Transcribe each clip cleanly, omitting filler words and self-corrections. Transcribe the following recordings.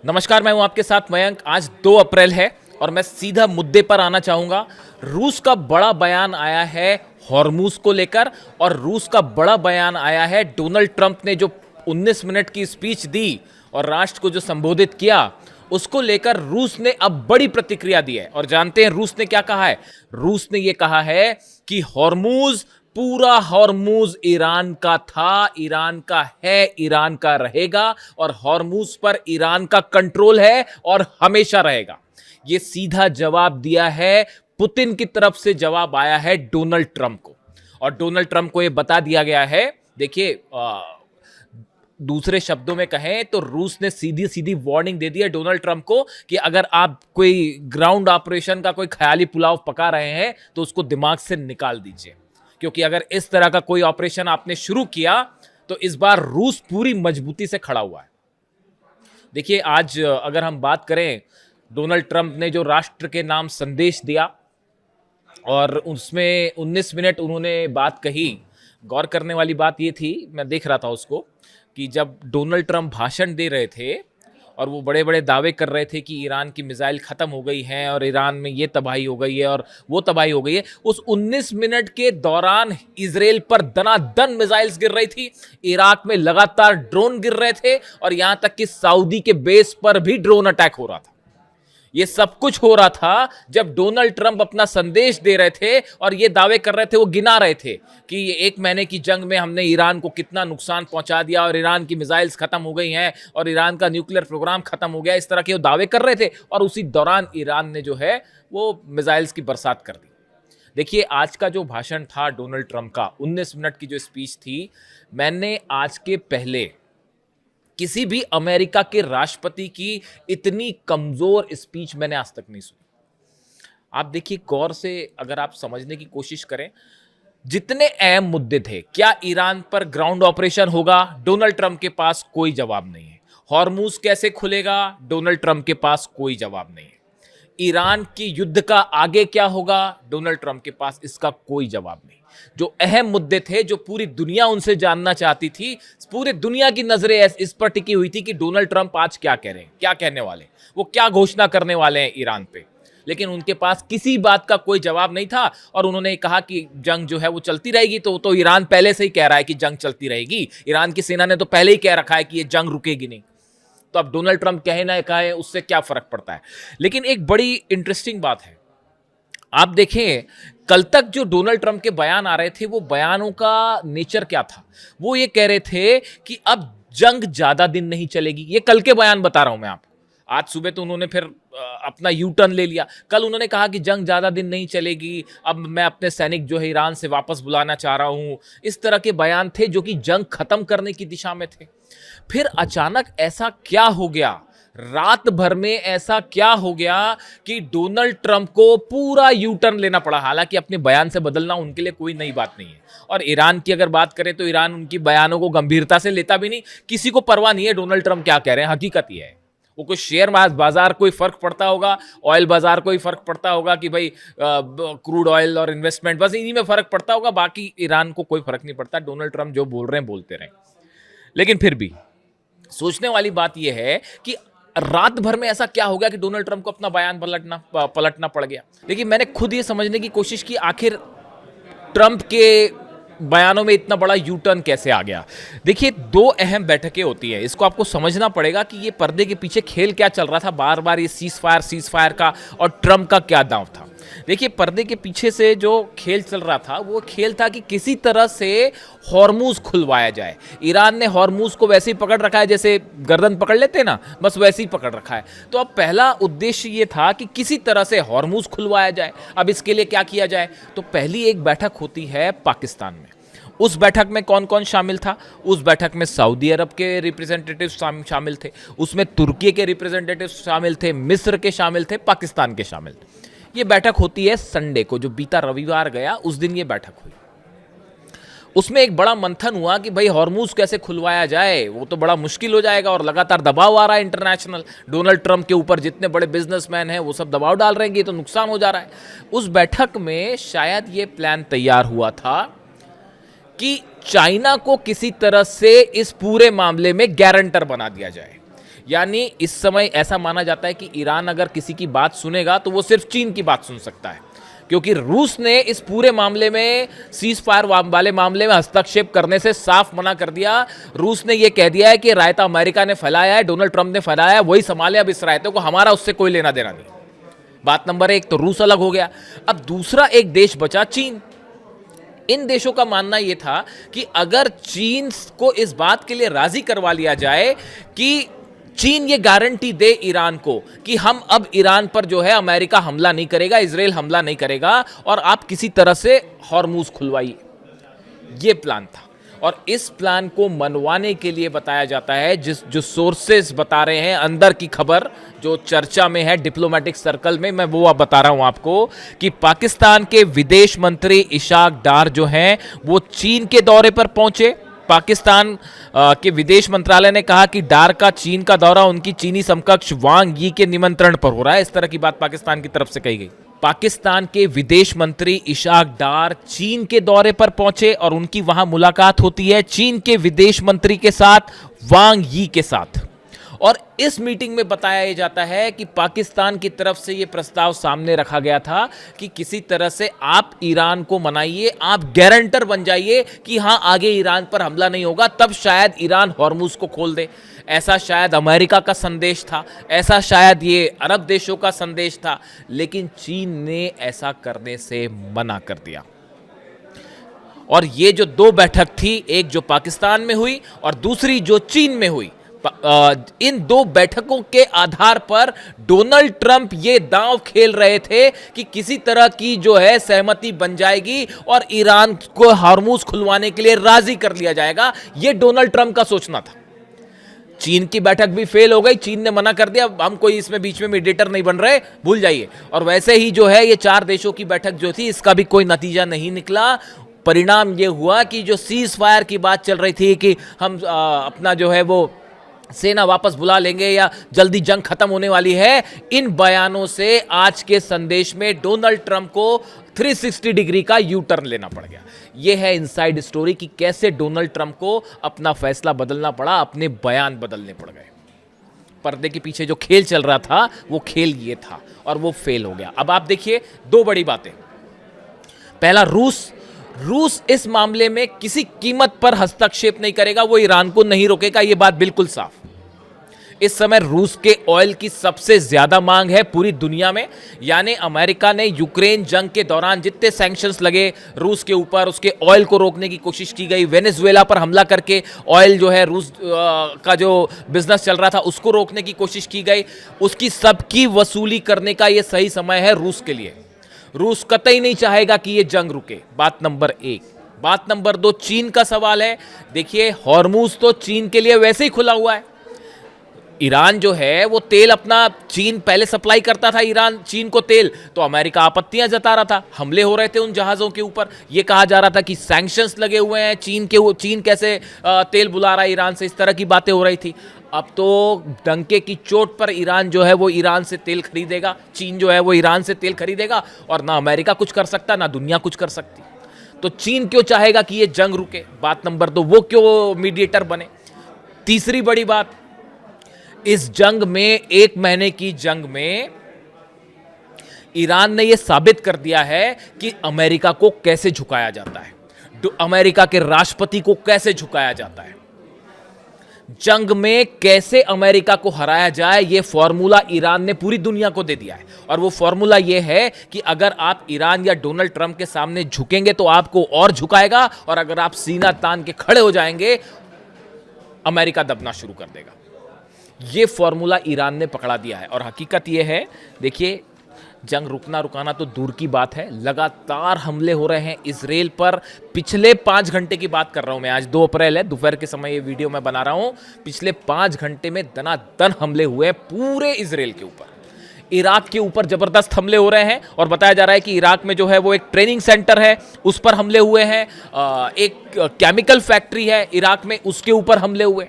नमस्कार, मैं हूं आपके साथ मयंक। आज 2 अप्रैल है और मैं सीधा मुद्दे पर आना चाहूंगा। रूस का बड़ा बयान आया है हॉर्मूज को लेकर, और रूस का बड़ा बयान आया है डोनाल्ड ट्रंप ने जो 19 मिनट की स्पीच दी और राष्ट्र को जो संबोधित किया, उसको लेकर रूस ने अब बड़ी प्रतिक्रिया दी है। और जानते हैं रूस ने क्या कहा है? रूस ने यह कहा है कि हॉर्मूज, पूरा हॉर्मूज ईरान का था, ईरान का है, ईरान का रहेगा, और हॉर्मूज पर ईरान का कंट्रोल है और हमेशा रहेगा। यह सीधा जवाब दिया है, पुतिन की तरफ से जवाब आया है डोनाल्ड ट्रंप को। और डोनाल्ड ट्रंप को यह बता दिया गया है, देखिए, दूसरे शब्दों में कहें तो रूस ने सीधी सीधी वार्निंग दे दी है डोनाल्ड ट्रंप को कि अगर आप कोई ग्राउंड ऑपरेशन का कोई ख्याली पुलाव पका रहे हैं तो उसको दिमाग से निकाल दीजिए, क्योंकि अगर इस तरह का कोई ऑपरेशन आपने शुरू किया तो इस बार रूस पूरी मजबूती से खड़ा हुआ है। देखिए, आज अगर हम बात करें, डोनाल्ड ट्रंप ने जो राष्ट्र के नाम संदेश दिया और उसमें 19 मिनट उन्होंने बात कही। गौर करने वाली बात ये थी, मैं देख रहा था उसको, कि जब डोनाल्ड ट्रंप भाषण दे रहे थे और वो बड़े बड़े दावे कर रहे थे कि ईरान की मिसाइल ख़त्म हो गई है और ईरान में ये तबाही हो गई है और वो तबाही हो गई है, उस 19 मिनट के दौरान इजराइल पर दनादन मिसाइल्स गिर रही थी, इराक में लगातार ड्रोन गिर रहे थे, और यहां तक कि सऊदी के बेस पर भी ड्रोन अटैक हो रहा था। ये सब कुछ हो रहा था जब डोनाल्ड ट्रंप अपना संदेश दे रहे थे और ये दावे कर रहे थे, वो गिना रहे थे कि ये 1 महीने की जंग में हमने ईरान को कितना नुकसान पहुंचा दिया और ईरान की मिसाइल्स खत्म हो गई हैं और ईरान का न्यूक्लियर प्रोग्राम खत्म हो गया। इस तरह के वो दावे कर रहे थे और उसी दौरान ईरान ने जो है वो मिसाइल्स की बरसात कर दी। देखिए, आज का जो भाषण था डोनाल्ड ट्रंप का, 19 मिनट की जो स्पीच थी, मैंने आज के पहले किसी भी अमेरिका के राष्ट्रपति की इतनी कमजोर स्पीच मैंने आज तक नहीं सुनी। आप देखिए, गौर से अगर आप समझने की कोशिश करें, जितने अहम मुद्दे थे, क्या ईरान पर ग्राउंड ऑपरेशन होगा, डोनाल्ड ट्रंप के पास कोई जवाब नहीं है। हॉर्मूज कैसे खुलेगा, डोनाल्ड ट्रंप के पास कोई जवाब नहीं है। ईरान की युद्ध का आगे क्या होगा, डोनाल्ड ट्रंप के पास इसका कोई जवाब नहीं। जो अहम मुद्दे थे, जो पूरी दुनिया उनसे जानना चाहती थी, पूरी दुनिया की नजरें इस पर टिकी हुई थी कि डोनाल्ड ट्रंप आज क्या कह रहे हैं, क्या कहने वाले, वो क्या घोषणा करने वाले हैं ईरान पे। लेकिन उनके पास किसी बात का कोई जवाब नहीं था और उन्होंने कहा कि जंग जो है वो चलती रहेगी। तो ईरान पहले से ही कह रहा है कि जंग चलती रहेगी। ईरान की सेना ने तो पहले ही कह रखा है कि ये जंग रुकेगी नहीं। तो अब डोनाल्ड ट्रंप कहे ना कहे, उससे क्या फर्क पड़ता है। लेकिन एक बड़ी इंटरेस्टिंग बात है, आप देखें, कल तक जो डोनाल्ड ट्रंप के बयान आ रहे थे, वो बयानों का नेचर क्या था? वो ये कह रहे थे कि अब जंग ज्यादा दिन नहीं चलेगी। ये कल के बयान बता रहा हूं मैं आपको। आज सुबह तो उन्होंने फिर अपना यू टर्न ले लिया। कल उन्होंने कहा कि जंग ज्यादा दिन नहीं चलेगी, अब मैं अपने सैनिक जो है ईरान से वापस बुलाना चाह रहा हूं। इस तरह के बयान थे जो कि जंग खत्म करने की दिशा में थे। फिर अचानक ऐसा क्या हो गया, रात भर में ऐसा क्या हो गया कि डोनाल्ड ट्रंप को पूरा यू टर्न लेना पड़ा? हालांकि अपने बयान से बदलना उनके लिए कोई नई बात नहीं है। और ईरान की अगर बात करें तो ईरान उनकी बयानों को गंभीरता से लेता भी नहीं। किसी को परवाह नहीं है डोनाल्ड ट्रंप क्या कह रहे हैं, हकीकत यह है। वो कोई शेयर बाजार कोई फर्क पड़ता होगा, ऑयल बाजार को ही फर्क पड़ता होगा कि भाई क्रूड ऑयल और इन्वेस्टमेंट, बस इन्हीं में फर्क पड़ता होगा। बाकी ईरान को कोई फर्क नहीं पड़ता। डोनाल्ड ट्रंप जो बोल रहे हैं बोलते रहे। लेकिन फिर भी सोचने वाली बात यह है कि रात भर में ऐसा क्या हो गया कि डोनाल्ड ट्रंप को अपना बयान पलटना पड़ गया। लेकिन मैंने खुद ये समझने की कोशिश की, आखिर ट्रंप के बयानों में इतना बड़ा यू टर्न कैसे आ गया। देखिए, 2 अहम बैठकें होती हैं, इसको आपको समझना पड़ेगा कि ये पर्दे के पीछे खेल क्या चल रहा था, बार बार ये सीज फायर का, और ट्रंप का क्या दांव था। देखिए, पर्दे के पीछे से जो खेल चल रहा था, वो खेल था कि किसी तरह से हॉर्मूज खुलवाया जाए। ईरान ने हॉर्मूज को वैसे ही पकड़ रखा है जैसे गर्दन पकड़ लेते ना, बस वैसे ही पकड़ रखा है। तो अब पहला उद्देश्य ये था कि किसी तरह से हॉर्मूज खुलवाया जाए। अब इसके लिए क्या किया जाए? तो पहली एक बैठक होती है पाकिस्तान में। उस बैठक में कौन कौन शामिल था? उस बैठक में सऊदी अरब के रिप्रेजेंटेटिव शामिल थे, उसमें तुर्की के रिप्रेजेंटेटिव शामिल थे, मिस्र के शामिल थे, पाकिस्तान के शामिल थे। ये बैठक होती है संडे को, जो बीता रविवार गया उस दिन ये बैठक हुई। उसमें एक बड़ा मंथन हुआ कि भाई हॉर्मूज कैसे खुलवाया जाए, वो तो बड़ा मुश्किल हो जाएगा और लगातार दबाव आ रहा है इंटरनेशनल। डोनाल्ड ट्रंप के ऊपर जितने बड़े बिजनेसमैन हैं वो सब दबाव डाल रहे हैं कि ये तो नुकसान हो जा रहा है। उस बैठक में शायद ये प्लान तैयार हुआ था कि चाइना को किसी तरह से इस पूरे मामले में गारंटर बना दिया जाए। यानी इस समय ऐसा माना जाता है कि ईरान अगर किसी की बात सुनेगा तो वो सिर्फ चीन की बात सुन सकता है, क्योंकि रूस ने इस पूरे मामले में, सीज फायर वाले मामले में हस्तक्षेप करने से साफ मना कर दिया। रूस ने यह कह दिया है कि रायता अमेरिका ने फैलाया है, डोनाल्ड ट्रंप ने फैलाया है, वही संभाले अब इस रायते को, हमारा उससे कोई लेना देना नहीं। बात नंबर एक, तो रूस अलग हो गया। अब दूसरा एक देश बचा, चीन। इन देशों का मानना यह था कि अगर चीन को इस बात के लिए राजी करवा लिया जाए कि चीन ये गारंटी दे ईरान को कि हम अब ईरान पर जो है अमेरिका हमला नहीं करेगा, इजराइल हमला नहीं करेगा, और आप किसी तरह से हॉर्मूज खुलवाइए, ये प्लान था। और इस प्लान को मनवाने के लिए बताया जाता है, जो सोर्सेस बता रहे हैं, अंदर की खबर जो चर्चा में है डिप्लोमेटिक सर्कल में, मैं वो बता रहा हूं आपको, कि पाकिस्तान के विदेश मंत्री इशाक डार जो हैं वो चीन के दौरे पर पहुंचे। पाकिस्तान के विदेश मंत्रालय ने कहा कि डार का चीन का दौरा उनकी चीनी समकक्ष वांग यी के निमंत्रण पर हो रहा है। इस तरह की बात पाकिस्तान की तरफ से कही गई। पाकिस्तान के विदेश मंत्री इशाक डार चीन के दौरे पर पहुंचे और उनकी वहां मुलाकात होती है चीन के विदेश मंत्री के साथ, वांग यी के साथ। और इस मीटिंग में बताया जाता है कि पाकिस्तान की तरफ से यह प्रस्ताव सामने रखा गया था कि किसी तरह से आप ईरान को मनाइए, आप गारंटर बन जाइए कि हां आगे ईरान पर हमला नहीं होगा, तब शायद ईरान हॉर्मुज को खोल दे। ऐसा शायद अमेरिका का संदेश था, ऐसा शायद ये अरब देशों का संदेश था, लेकिन चीन ने ऐसा करने से मना कर दिया। और ये जो दो बैठक थी, एक जो पाकिस्तान में हुई और दूसरी जो चीन में हुई, इन दो बैठकों के आधार पर डोनाल्ड ट्रंप ये दांव खेल रहे थे कि किसी तरह की जो है सहमति बन जाएगी और ईरान को हॉर्मुज खुलवाने के लिए राजी कर लिया जाएगा। ये डोनाल्ड ट्रंप का सोचना था। चीन की बैठक भी फेल हो गई, चीन ने मना कर दिया, हम कोई इसमें बीच में मीडिएटर नहीं बन रहे, भूल जाइए। और वैसे ही जो है ये चार देशों की बैठक जो थी, इसका भी कोई नतीजा नहीं निकला। परिणाम ये हुआ कि जो सीज फायर की बात चल रही थी कि हम अपना जो है वो सेना वापस बुला लेंगे या जल्दी जंग खत्म होने वाली है, इन बयानों से आज के संदेश में डोनाल्ड ट्रंप को 360 डिग्री का यू टर्न लेना पड़ गया। यह है इनसाइड स्टोरी कि कैसे डोनाल्ड ट्रंप को अपना फैसला बदलना पड़ा, अपने बयान बदलने पड़ गए। पर्दे के पीछे जो खेल चल रहा था वो खेल ये था और वो फेल हो गया। अब आप देखिए दो बड़ी बातें। पहला, रूस इस मामले में किसी कीमत पर हस्तक्षेप नहीं करेगा, वो ईरान को नहीं रोकेगा, ये बात बिल्कुल साफ। इस समय रूस के ऑयल की सबसे ज्यादा मांग है पूरी दुनिया में। यानी अमेरिका ने यूक्रेन जंग के दौरान जितने सैंक्शंस लगे रूस के ऊपर, उसके ऑयल को रोकने की कोशिश की गई, वेनेजुएला पर हमला करके ऑयल जो है रूस का जो बिजनेस चल रहा था उसको रोकने की कोशिश की गई, उसकी सबकी वसूली करने का यह सही समय है रूस के लिए। रूस कतई नहीं चाहेगा कि यह जंग रुके, बात नंबर एक। बात नंबर दो, चीन का सवाल है। देखिए हॉर्मुज तो चीन के लिए वैसे ही खुला हुआ है। ईरान जो है वो तेल अपना, चीन पहले सप्लाई करता था ईरान चीन को तेल, तो अमेरिका आपत्तियां जता रहा था, हमले हो रहे थे उन जहाज़ों के ऊपर, ये कहा जा रहा था कि सैंक्शंस लगे हुए हैं चीन कैसे तेल बुला रहा है ईरान से, इस तरह की बातें हो रही थी। अब तो डंके की चोट पर ईरान जो है वो ईरान से तेल खरीदेगा, चीन जो है वो ईरान से तेल खरीदेगा, और ना अमेरिका कुछ कर सकता ना दुनिया कुछ कर सकती। तो चीन क्यों चाहेगा कि ये जंग रुके? बात नंबर दो, वो क्यों मीडिएटर बने? तीसरी बड़ी बात, इस जंग में, 1 महीने की जंग में ईरान ने यह साबित कर दिया है कि अमेरिका को कैसे झुकाया जाता है, अमेरिका के राष्ट्रपति को कैसे झुकाया जाता है। जंग में कैसे अमेरिका को हराया जाए, यह फॉर्मूला ईरान ने पूरी दुनिया को दे दिया है। और वो फॉर्मूला यह है कि अगर आप ईरान या डोनाल्ड ट्रंप के सामने झुकेंगे तो आपको और झुकाएगा, और अगर आप सीना तान के खड़े हो जाएंगे अमेरिका दबना शुरू कर देगा। ये फॉर्मूला ईरान ने पकड़ा दिया है। और हकीकत ये है, देखिए जंग रुकना रुकाना तो दूर की बात है, लगातार हमले हो रहे हैं इजराइल पर। पिछले 5 घंटे की बात कर रहा हूं मैं, आज 2 अप्रैल है, दोपहर के समय ये वीडियो मैं बना रहा हूं। पिछले 5 घंटे में दनादन हमले हुए पूरे इजराइल के ऊपर। इराक के ऊपर जबरदस्त हमले हो रहे हैं, और बताया जा रहा है कि इराक में जो है वो एक ट्रेनिंग सेंटर है, उस पर हमले हुए हैं। एक केमिकल फैक्ट्री है इराक में, उसके ऊपर हमले हुए।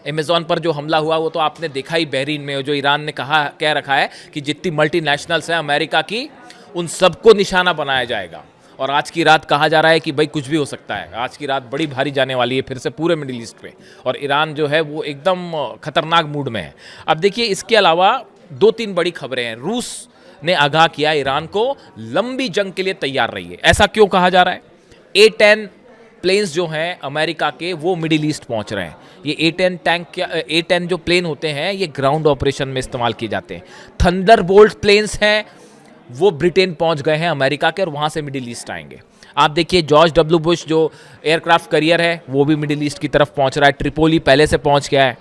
अमेज़ॉन पर जो हमला हुआ वो तो आपने देखा ही, बहरीन में, जो ईरान ने कह रखा है कि जितनी मल्टीनेशनल्स हैं अमेरिका की, उन सबको निशाना बनाया जाएगा। और आज की रात कहा जा रहा है कि भाई कुछ भी हो सकता है, आज की रात बड़ी भारी जाने वाली है फिर से पूरे मिडिल ईस्ट पे, और ईरान जो है वो एकदम खतरनाक मूड में है। अब देखिए इसके अलावा 2-3 बड़ी खबरें हैं। रूस ने आगाह किया ईरान को लंबी जंग के लिए तैयार रहिए। ऐसा क्यों कहा जा रहा है? A-10 प्लेन्स जो हैं अमेरिका के वो मिडिल ईस्ट पहुंच रहे हैं। ये A-10 टैंक A-10 जो प्लेन होते हैं ये ग्राउंड ऑपरेशन में इस्तेमाल किए जाते हैं। थंडरबोल्ट प्लेन्स हैं वो ब्रिटेन पहुंच गए हैं अमेरिका के, और वहां से मिडिल ईस्ट आएंगे। आप देखिए जॉर्ज डब्ल्यू बुश जो एयरक्राफ्ट करियर है वो भी मिडिल ईस्ट की तरफ पहुंच रहा है। ट्रिपोली पहले से पहुंच गया है।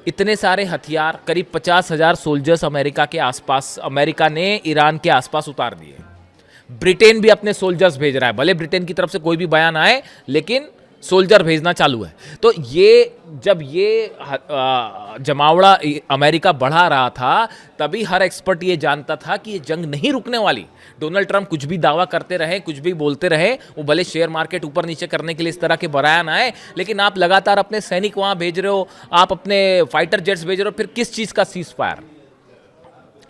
इतने सारे हथियार, करीब 50,000 सोल्जर्स अमेरिका के आसपास, अमेरिका ने ईरान के आसपास उतार दिए। ब्रिटेन भी अपने सोल्जर्स भेज रहा है, भले ब्रिटेन की तरफ से कोई भी बयान आए लेकिन सोल्जर भेजना चालू है। तो ये जब ये जमावड़ा अमेरिका बढ़ा रहा था तभी हर एक्सपर्ट ये जानता था कि ये जंग नहीं रुकने वाली। डोनाल्ड ट्रंप कुछ भी दावा करते रहे, कुछ भी बोलते रहे, वो भले शेयर मार्केट ऊपर नीचे करने के लिए इस तरह के बयान आए, लेकिन आप लगातार अपने सैनिक वहां भेज रहे हो, आप अपने फाइटर जेट्स भेज रहे हो, फिर किस चीज का सीज फायर?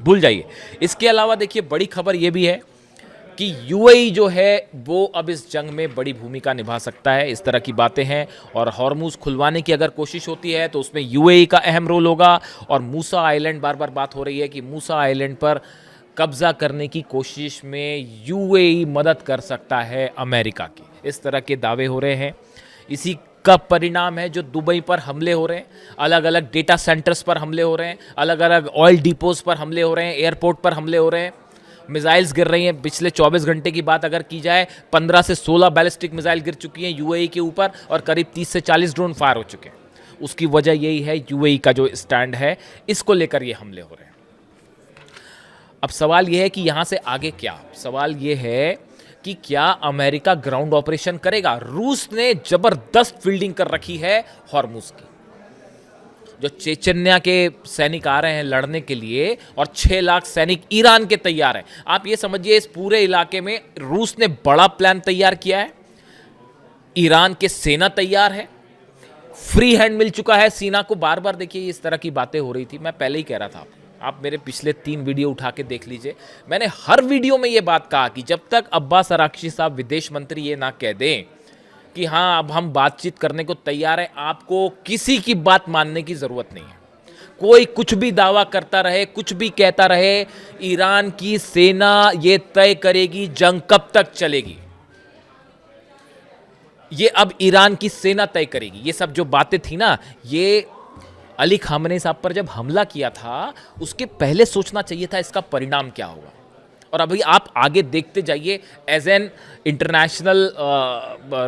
भूल जाइए। इसके अलावा देखिए बड़ी खबर यह भी है कि यूएई जो है वो अब इस जंग में बड़ी भूमिका निभा सकता है, इस तरह की बातें हैं। और हॉर्मुज खुलवाने की अगर कोशिश होती है तो उसमें यूएई का अहम रोल होगा। और मूसा आइलैंड, बार बार बात हो रही है कि मूसा आइलैंड पर कब्जा करने की कोशिश में यूएई मदद कर सकता है अमेरिका की, इस तरह के दावे हो रहे हैं। इसी का परिणाम है जो दुबई पर हमले हो रहे हैं, अलग अलग डेटा सेंटर्स पर हमले हो रहे हैं, अलग अलग ऑयल डिपोज पर हमले हो रहे हैं, एयरपोर्ट पर हमले हो रहे हैं, मिसाइल्स गिर रही हैं। पिछले 24 घंटे की बात अगर की जाए 15 से 16 बैलिस्टिक मिसाइल गिर चुकी हैं यूएई के ऊपर, और करीब 30 से 40 ड्रोन फायर हो चुके हैं। उसकी वजह यही है यूएई का जो स्टैंड है, इसको लेकर ये हमले हो रहे हैं। अब सवाल यह है कि यहां से आगे क्या? सवाल यह है कि क्या अमेरिका ग्राउंड ऑपरेशन करेगा? रूस ने जबरदस्त फील्डिंग कर रखी है हॉर्मुज की। जो चेचन्या के सैनिक आ रहे हैं लड़ने के लिए, और 6 लाख सैनिक ईरान के तैयार हैं। आप ये समझिए इस पूरे इलाके में रूस ने बड़ा प्लान तैयार किया है, ईरान के सेना तैयार है, फ्री हैंड मिल चुका है सीना को। बार बार देखिए इस तरह की बातें हो रही थी, मैं पहले ही कह रहा था, आप मेरे पिछले 3 वीडियो उठा के देख लीजिए। मैंने हर वीडियो में ये बात कहा कि जब तक अब्बास अराक्ची साहब विदेश मंत्री ये ना कह दें कि हाँ अब हम बातचीत करने को तैयार हैं, आपको किसी की बात मानने की जरूरत नहीं है। कोई कुछ भी दावा करता रहे, कुछ भी कहता रहे, ईरान की सेना ये तय करेगी जंग कब तक चलेगी। ये अब ईरान की सेना तय करेगी। ये सब जो बातें थी ना, ये अली खामनेई साहब पर जब हमला किया था उसके पहले सोचना चाहिए था इसका परिणाम क्या होगा। और अभी आप आगे देखते जाइए। एज एन इंटरनेशनल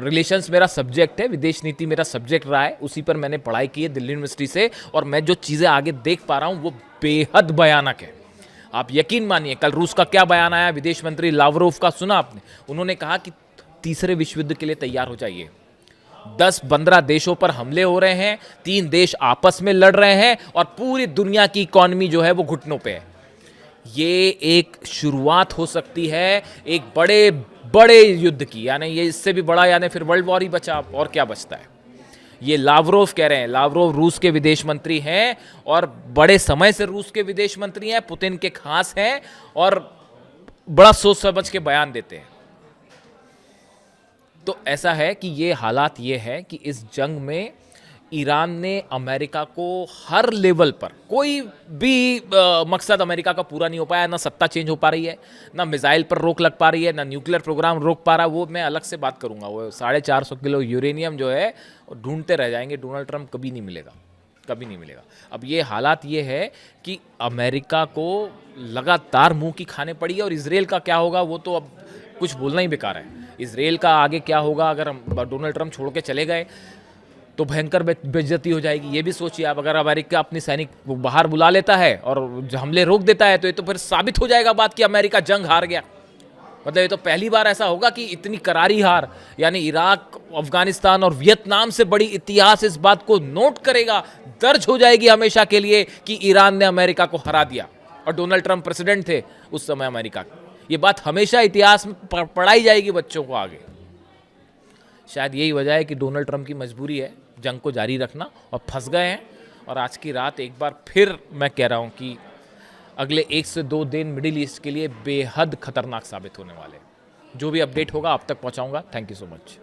रिलेशंस मेरा सब्जेक्ट है, विदेश नीति मेरा सब्जेक्ट रहा है, उसी पर मैंने पढ़ाई की है दिल्ली यूनिवर्सिटी से, और मैं जो चीज़ें आगे देख पा रहा हूँ वो बेहद भयानक है। आप यकीन मानिए, कल रूस का क्या बयान आया, विदेश मंत्री लावरोव का सुना आपने? उन्होंने कहा कि तीसरे विश्व युद्ध के लिए तैयार हो जाइए। 10-15 देशों पर हमले हो रहे हैं, 3 देश आपस में लड़ रहे हैं, और पूरी दुनिया की इकॉनमी जो है वो घुटनों पे है। ये एक शुरुआत हो सकती है एक बड़े बड़े युद्ध की, यानी ये इससे भी बड़ा, यानी फिर वर्ल्ड वॉर ही बचा, और क्या बचता है। ये लावरोव कह रहे हैं। लावरोव रूस के विदेश मंत्री हैं और बड़े समय से रूस के विदेश मंत्री हैं, पुतिन के खास हैं, और बड़ा सोच समझ के बयान देते हैं। तो ऐसा है कि ये हालात ये है कि इस जंग में ईरान ने अमेरिका को हर लेवल पर, कोई भी मकसद अमेरिका का पूरा नहीं हो पाया। ना सत्ता चेंज हो पा रही है, ना मिसाइल पर रोक लग पा रही है, ना न्यूक्लियर प्रोग्राम रोक पा रहा है। वो मैं अलग से बात करूंगा। वो 450 किलो यूरेनियम जो है ढूंढते रह जाएंगे। डोनाल्ड ट्रंप कभी नहीं मिलेगा, कभी नहीं मिलेगा। अब ये हालात ये है कि अमेरिका को लगातार मुंह की खाने पड़ी है। और इसराइल का क्या होगा वो तो अब कुछ बोलना ही बेकार है। इसराइल का आगे क्या होगा अगर डोनाल्ड ट्रंप छोड़ के चले गए तो भयंकर बेइज्जती हो जाएगी। ये भी सोचिए आप, अगर अमेरिका अपनी सैनिक बाहर बुला लेता है और हमले रोक देता है तो ये तो फिर साबित हो जाएगा बात कि अमेरिका जंग हार गया। मतलब ये तो पहली बार ऐसा होगा कि इतनी करारी हार, यानी इराक, अफगानिस्तान और वियतनाम से बड़ी इतिहास इस बात को नोट करेगा, दर्ज हो जाएगी हमेशा के लिए कि ईरान ने अमेरिका को हरा दिया और डोनाल्ड ट्रंप प्रेसिडेंट थे उस समय अमेरिका के। ये बात हमेशा इतिहास में पढ़ाई जाएगी बच्चों को आगे। शायद यही वजह है कि डोनाल्ड ट्रंप की मजबूरी है जंग को जारी रखना, और फंस गए हैं। और आज की रात एक बार फिर मैं कह रहा हूं कि अगले 1 से 2 दिन मिडिल ईस्ट के लिए बेहद खतरनाक साबित होने वाले हैं। जो भी अपडेट होगा आप तक पहुंचाऊंगा। Thank you so much.